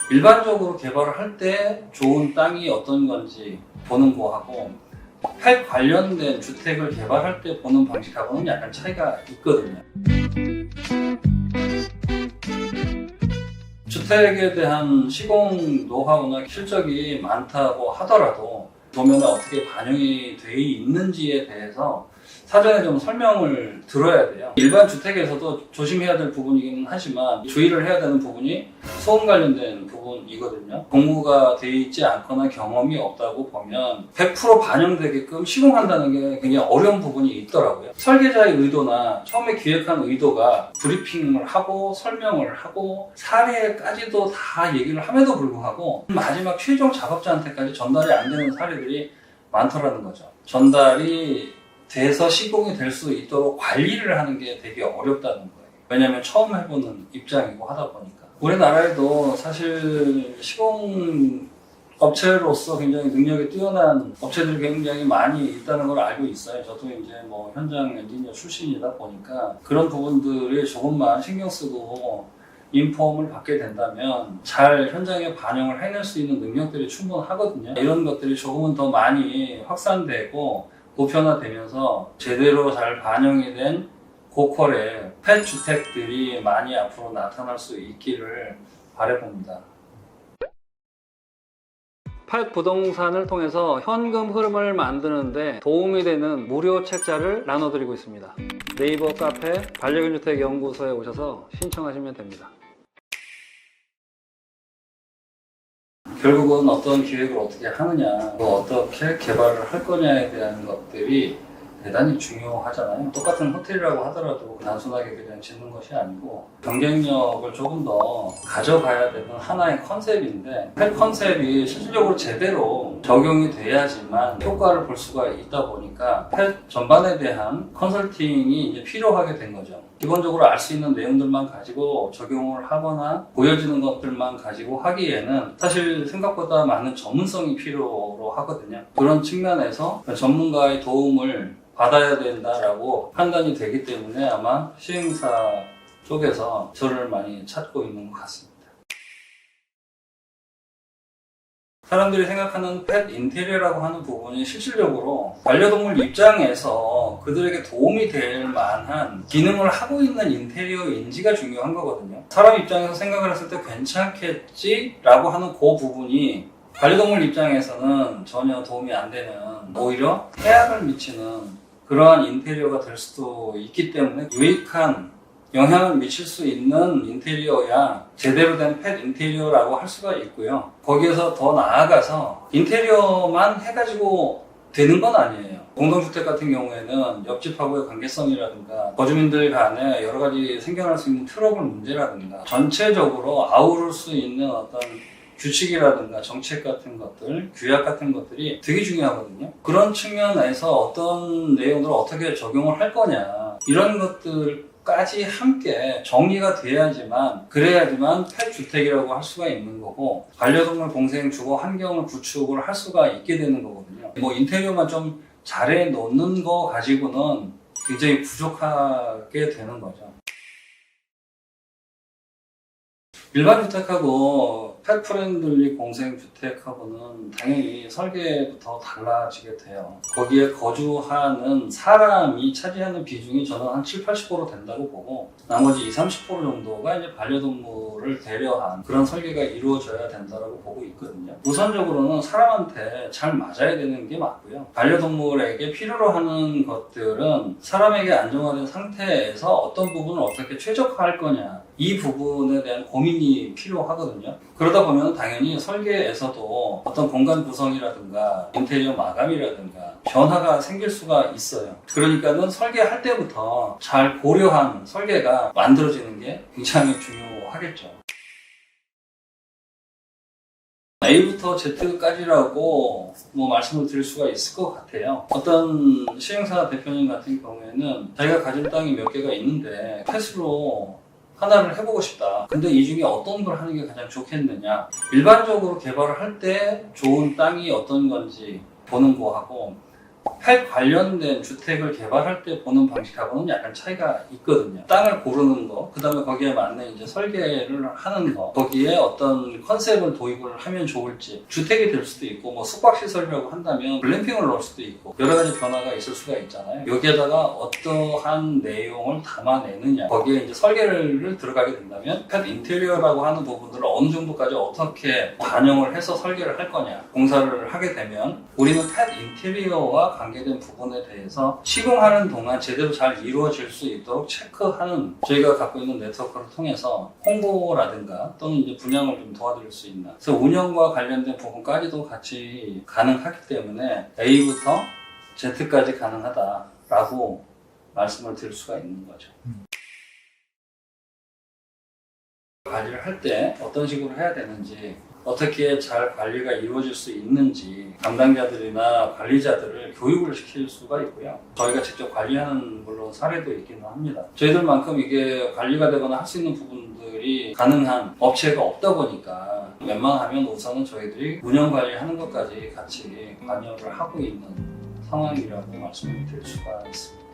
일반적으로 개발을 할 때 좋은 땅이 어떤 건지 보는 거하고 펫 관련된 주택을 개발할 때 보는 방식하고는 약간 차이가 있거든요. 주택에 대한 시공 노하우나 실적이 많다고 하더라도 도면에 어떻게 반영이 되어 있는지에 대해서 사전에 좀 설명을 들어야 돼요. 일반 주택에서도 조심해야 될 부분이긴 하지만 주의를 해야 되는 부분이 소음 관련된 부분이거든요. 공부가 되어 있지 않거나 경험이 없다고 보면 100% 반영되게끔 시공한다는 게 굉장히 어려운 부분이 있더라고요. 설계자의 의도나 처음에 기획한 의도가 브리핑을 하고 설명을 하고 사례까지도 다 얘기를 함에도 불구하고 마지막 최종 작업자한테까지 전달이 안 되는 사례들이 많더라는 거죠. 전달이 돼서 시공이 될 수 있도록 관리를 하는 게 되게 어렵다는 거예요. 왜냐하면 처음 해보는 입장이고 하다 보니까. 우리나라에도 사실 시공 업체로서 굉장히 능력이 뛰어난 업체들이 굉장히 많이 있다는 걸 알고 있어요. 저도 이제 뭐 현장 엔지니어 출신이다 보니까 그런 부분들이 조금만 신경 쓰고 인폼을 받게 된다면 잘 현장에 반영을 해낼 수 있는 능력들이 충분하거든요. 이런 것들이 조금은 더 많이 확산되고 보편화되면서 제대로 잘 반영이 된 고퀄의 펫 주택들이 많이 앞으로 나타날 수 있기를 바라봅니다. 펫 부동산을 통해서 현금 흐름을 만드는데 도움이 되는 무료 책자를 나눠드리고 있습니다. 네이버 카페 반려견 주택 연구소에 오셔서 신청하시면 됩니다. 결국은 어떤 기획을 어떻게 하느냐, 또 어떻게 개발을 할 거냐에 대한 것들이 대단히 중요하잖아요. 똑같은 호텔이라고 하더라도 단순하게 그냥 짓는 것이 아니고 경쟁력을 조금 더 가져가야 되는 하나의 컨셉인데 펫 컨셉이 실질적으로 제대로 적용이 돼야지만 효과를 볼 수가 있다 보니까 펫 전반에 대한 컨설팅이 이제 필요하게 된 거죠. 기본적으로 알 수 있는 내용들만 가지고 적용을 하거나 보여지는 것들만 가지고 하기에는 사실 생각보다 많은 전문성이 필요로 하거든요. 그런 측면에서 전문가의 도움을 받아야 된다라고 판단이 되기 때문에 아마 시행사 쪽에서 저를 많이 찾고 있는 것 같습니다. 사람들이 생각하는 펫 인테리어라고 하는 부분이 실질적으로 반려동물 입장에서 그들에게 도움이 될 만한 기능을 하고 있는 인테리어인지가 중요한 거거든요. 사람 입장에서 생각을 했을 때 괜찮겠지라고 하는 그 부분이 반려동물 입장에서는 전혀 도움이 안 되는 오히려 해악을 미치는 그러한 인테리어가 될 수도 있기 때문에 유익한 영향을 미칠 수 있는 인테리어야 제대로 된 펫 인테리어라고 할 수가 있고요. 거기에서 더 나아가서 인테리어만 해가지고 되는 건 아니에요. 공동주택 같은 경우에는 옆집하고의 관계성이라든가 거주민들 간에 여러 가지 생겨날 수 있는 트러블 문제라든가 전체적으로 아우를 수 있는 어떤 규칙이라든가 정책 같은 것들, 규약 같은 것들이 되게 중요하거든요. 그런 측면에서 어떤 내용들을 어떻게 적용을 할 거냐 이런 것들까지 함께 정리가 돼야지만 그래야지만 펫 주택이라고 할 수가 있는 거고 반려동물 공생 주거 환경을 구축을 할 수가 있게 되는 거거든요. 뭐 인테리어만 좀 잘해 놓는 거 가지고는 굉장히 부족하게 되는 거죠. 일반 주택하고 펫 프렌들리 공생 주택하고는 당연히 설계부터 달라지게 돼요. 거기에 거주하는 사람이 차지하는 비중이 저는 한 70-80% 된다고 보고 나머지 20-30% 정도가 이제 반려동물을 배려한 그런 설계가 이루어져야 된다고 보고 있거든요. 우선적으로는 사람한테 잘 맞아야 되는 게 맞고요. 반려동물에게 필요로 하는 것들은 사람에게 안정화된 상태에서 어떤 부분을 어떻게 최적화할 거냐 이 부분에 대한 고민이 필요하거든요. 그러다 보면 당연히 설계에서도 어떤 공간 구성이라든가 인테리어 마감이라든가 변화가 생길 수가 있어요. 그러니까는 설계할 때부터 잘 고려한 설계가 만들어지는 게 굉장히 중요하겠죠. A부터 Z까지라고 말씀을 드릴 수가 있을 것 같아요. 어떤 시행사 대표님 같은 경우에는 자기가 가진 땅이 몇 개가 있는데 펫으로 하나를 해보고 싶다. 근데 이 중에 어떤 걸 하는 게 가장 좋겠느냐. 일반적으로 개발을 할 때 좋은 땅이 어떤 건지 보는 거하고 펫 관련된 주택을 개발할 때 보는 방식하고는 약간 차이가 있거든요. 땅을 고르는 거, 그 다음에 거기에 맞는 이제 설계를 하는 거, 거기에 어떤 컨셉을 도입을 하면 좋을지, 주택이 될 수도 있고, 뭐 숙박시설이라고 한다면 글램핑을 넣을 수도 있고, 여러 가지 변화가 있을 수가 있잖아요. 여기에다가 어떠한 내용을 담아내느냐, 거기에 이제 설계를 들어가게 된다면, 펫 인테리어라고 하는 부분들을 어느 정도까지 어떻게 반영을 해서 설계를 할 거냐, 공사를 하게 되면, 우리는 펫 인테리어와 관계된 부분에 대해서 시공하는 동안 제대로 잘 이루어질 수 있도록 체크하는 저희가 갖고 있는 네트워크를 통해서 홍보라든가 또는 이제 분양을 좀 도와드릴 수 있는, 그래서 운영과 관련된 부분까지도 같이 가능하기 때문에 A부터 Z까지 가능하다라고 말씀을 드릴 수가 있는 거죠. 관리를 할 때 어떤 식으로 해야 되는지, 어떻게 잘 관리가 이루어질 수 있는지 담당자들이나 관리자들을 교육을 시킬 수가 있고요. 저희가 직접 관리하는 물론 사례도 있기는 합니다. 저희들만큼 이게 관리가 되거나 할 수 있는 부분들이 가능한 업체가 없다 보니까 웬만하면 우선은 저희들이 운영 관리하는 것까지 같이 관여를 하고 있는 상황이라고 말씀을 드릴 수가 있습니다.